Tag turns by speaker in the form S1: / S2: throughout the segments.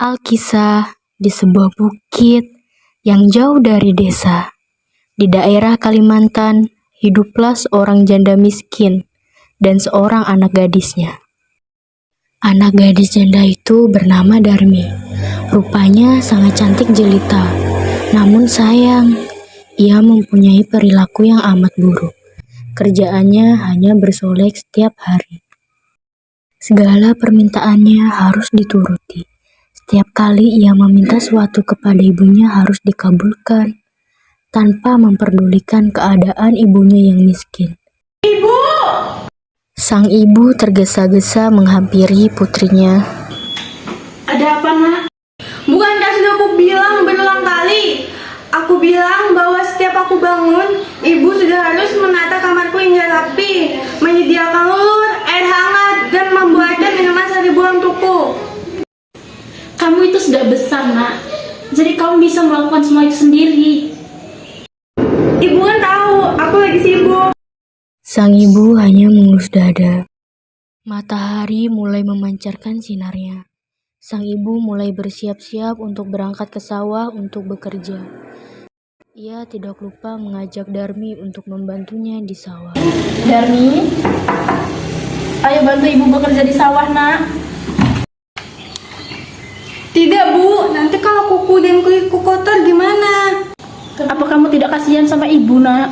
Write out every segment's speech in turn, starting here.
S1: Alkisah di sebuah bukit yang jauh dari desa. Di daerah Kalimantan, hiduplah seorang janda miskin dan seorang anak gadisnya. Anak gadis janda itu bernama Darmi. Rupanya sangat cantik jelita. Namun sayang, ia mempunyai perilaku yang amat buruk. Kerjaannya hanya bersolek setiap hari. Segala permintaannya harus dituruti. Setiap kali ia meminta sesuatu kepada ibunya harus dikabulkan, tanpa memperdulikan keadaan ibunya yang miskin.
S2: Ibu!
S1: Sang ibu tergesa-gesa menghampiri putrinya.
S2: Ada apa, nak? Bukankah sudah aku bilang berulang kali? Aku bilang bahwa setiap aku bangun, ibu sudah harus menata kamarku hingga rapi, menyediakan lulur, air hangat, dan membuatkan minuman sari buah untukku.
S3: Kamu itu sudah besar, nak. Jadi kamu bisa melakukan semua itu sendiri.
S2: Ibu kan tahu, aku lagi sibuk.
S1: Sang ibu hanya mengelus dada. Matahari mulai memancarkan sinarnya. Sang ibu mulai bersiap-siap untuk berangkat ke sawah untuk bekerja. Ia tidak lupa mengajak Darmi untuk membantunya di sawah.
S3: Darmi, ayo bantu ibu bekerja di sawah, nak.
S2: Tidak, Bu. Nanti kalau kuku dan kulitku kotor gimana?
S3: Apa kamu tidak kasihan sama ibu, nak?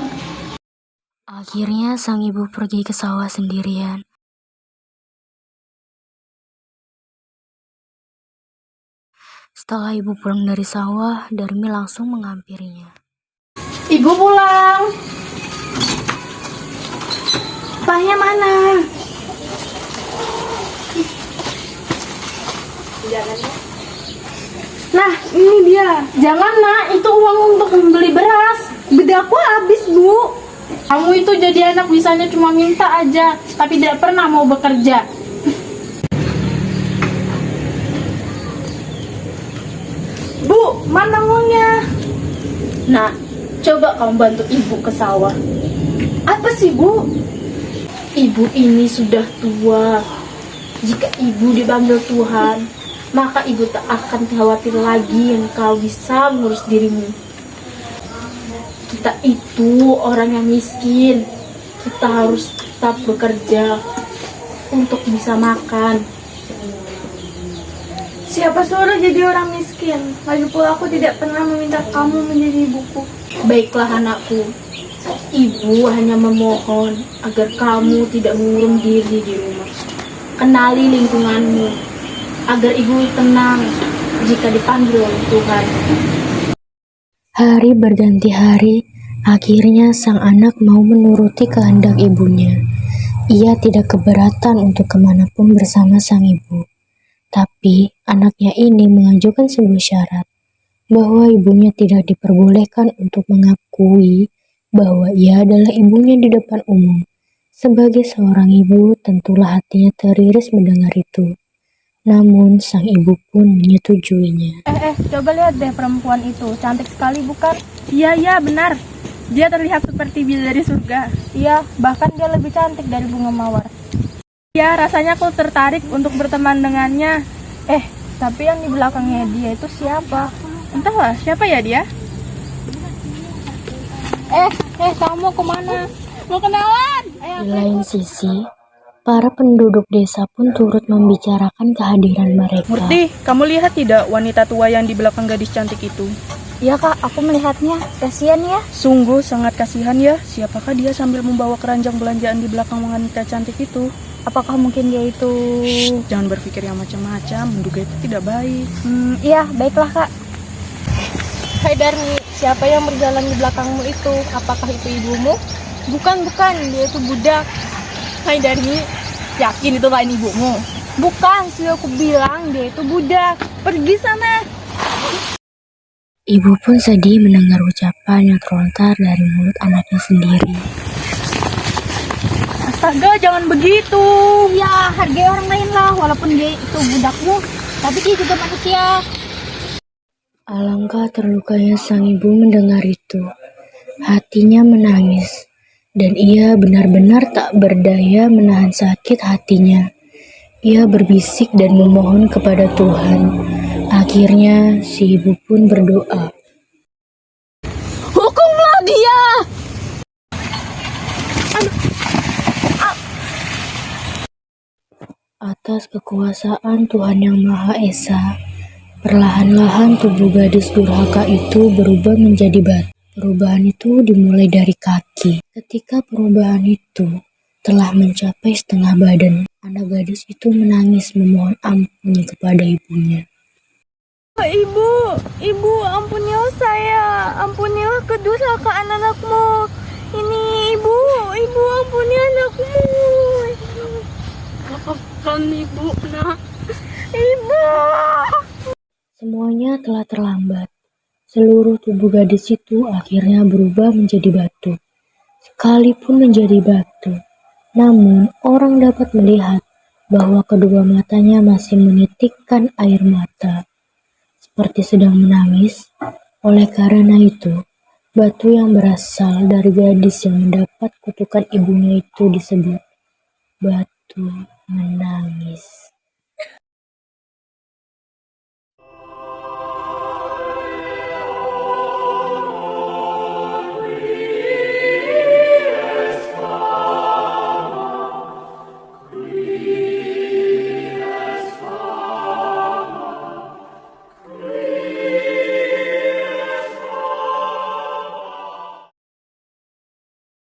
S1: Akhirnya sang ibu pergi ke sawah sendirian. Setelah ibu pulang dari sawah, Darmi langsung menghampirinya.
S3: Ibu pulang.
S2: Pahnya mana? Nah, ini dia.
S3: Jangan, nak. Itu uang untuk membeli beras.
S2: Bedaku habis, Bu.
S3: Kamu itu jadi anak bisanya cuma minta aja, tapi tidak pernah mau bekerja.
S2: Bu, mana uangnya?
S3: Nah, coba kamu bantu ibu ke sawah.
S2: Apa sih, Bu?
S3: Ibu ini sudah tua. Jika ibu dipanggil Tuhan, maka ibu tak akan khawatir lagi yang kau bisa mengurus dirimu. Kita itu orang yang miskin. Kita harus tetap bekerja untuk bisa makan.
S2: Siapa suruh jadi orang miskin? Lagi pula aku tidak pernah meminta kamu menjadi ibuku.
S3: Baiklah anakku, ibu hanya memohon agar kamu tidak mengurung diri di rumah. Kenali lingkunganmu, agar ibu tenang jika dipanggil oleh Tuhan.
S1: Hari berganti hari, akhirnya sang anak mau menuruti kehendak ibunya. Ia tidak keberatan untuk kemanapun bersama sang ibu. Tapi anaknya ini mengajukan sebuah syarat, bahwa ibunya tidak diperbolehkan untuk mengakui bahwa ia adalah ibunya di depan umum. Sebagai seorang ibu, tentulah hatinya teriris mendengar itu. Namun sang ibu pun menyetujuinya.
S4: Coba lihat deh perempuan itu, cantik sekali bukan?
S2: Iya, benar. Dia terlihat seperti bidadari surga.
S4: Iya, bahkan dia lebih cantik dari bunga mawar.
S2: Ya, rasanya aku tertarik untuk berteman dengannya.
S4: Tapi yang di belakangnya dia itu siapa?
S2: Entahlah, siapa ya dia?
S4: Kamu kemana?
S2: Mau kenalan?
S1: Di lain sisi, para penduduk desa pun turut membicarakan kehadiran mereka.
S5: Murti, kamu lihat tidak wanita tua yang di belakang gadis cantik itu?
S4: Iya kak, aku melihatnya. Kasihan ya.
S5: Sungguh sangat kasihan ya. Siapakah dia sambil membawa keranjang belanjaan di belakang wanita cantik itu?
S4: Apakah mungkin dia itu?
S5: Jangan berpikir yang macam-macam, menduga itu tidak baik.
S4: Iya, baiklah kak. Hai Darmi, siapa yang berjalan di belakangmu itu? Apakah itu ibumu?
S2: Bukan, dia itu budak. Hai Darmi, yakin itu lain ibumu?
S4: Bukan, sudah aku bilang dia itu budak.
S2: Pergi sana.
S1: Ibu pun sedih mendengar ucapan yang terlontar dari mulut anaknya sendiri.
S2: Astaga, jangan begitu.
S4: Ya, hargai orang lain lah, walaupun dia itu budakmu, tapi dia juga manusia.
S1: Alangkah terlukanya sang ibu mendengar itu. Hatinya menangis, dan ia benar-benar tak berdaya menahan sakit hatinya. Ia berbisik dan memohon kepada Tuhan Akhirnya si ibu pun berdoa.
S3: Hukumlah dia!
S1: Atas kekuasaan Tuhan Yang Maha Esa, perlahan-lahan tubuh gadis durhaka itu berubah menjadi batu. Perubahan itu dimulai dari kaki. Ketika perubahan itu telah mencapai setengah badan, anak gadis itu menangis memohon ampun kepada ibunya.
S2: Ibu, ampunilah saya, ampunilah kedurhakaan anakmu. Ini ibu, ampuni anakmu.
S3: Maafkan ibu, nak.
S2: Ibu.
S1: Semuanya telah terlambat. Seluruh tubuh gadis itu akhirnya berubah menjadi batu. Sekalipun menjadi batu, namun orang dapat melihat bahwa kedua matanya masih menitikkan air mata, seperti sedang menangis. Oleh karena itu, batu yang berasal dari gadis yang mendapat kutukan ibunya itu disebut batu menangis.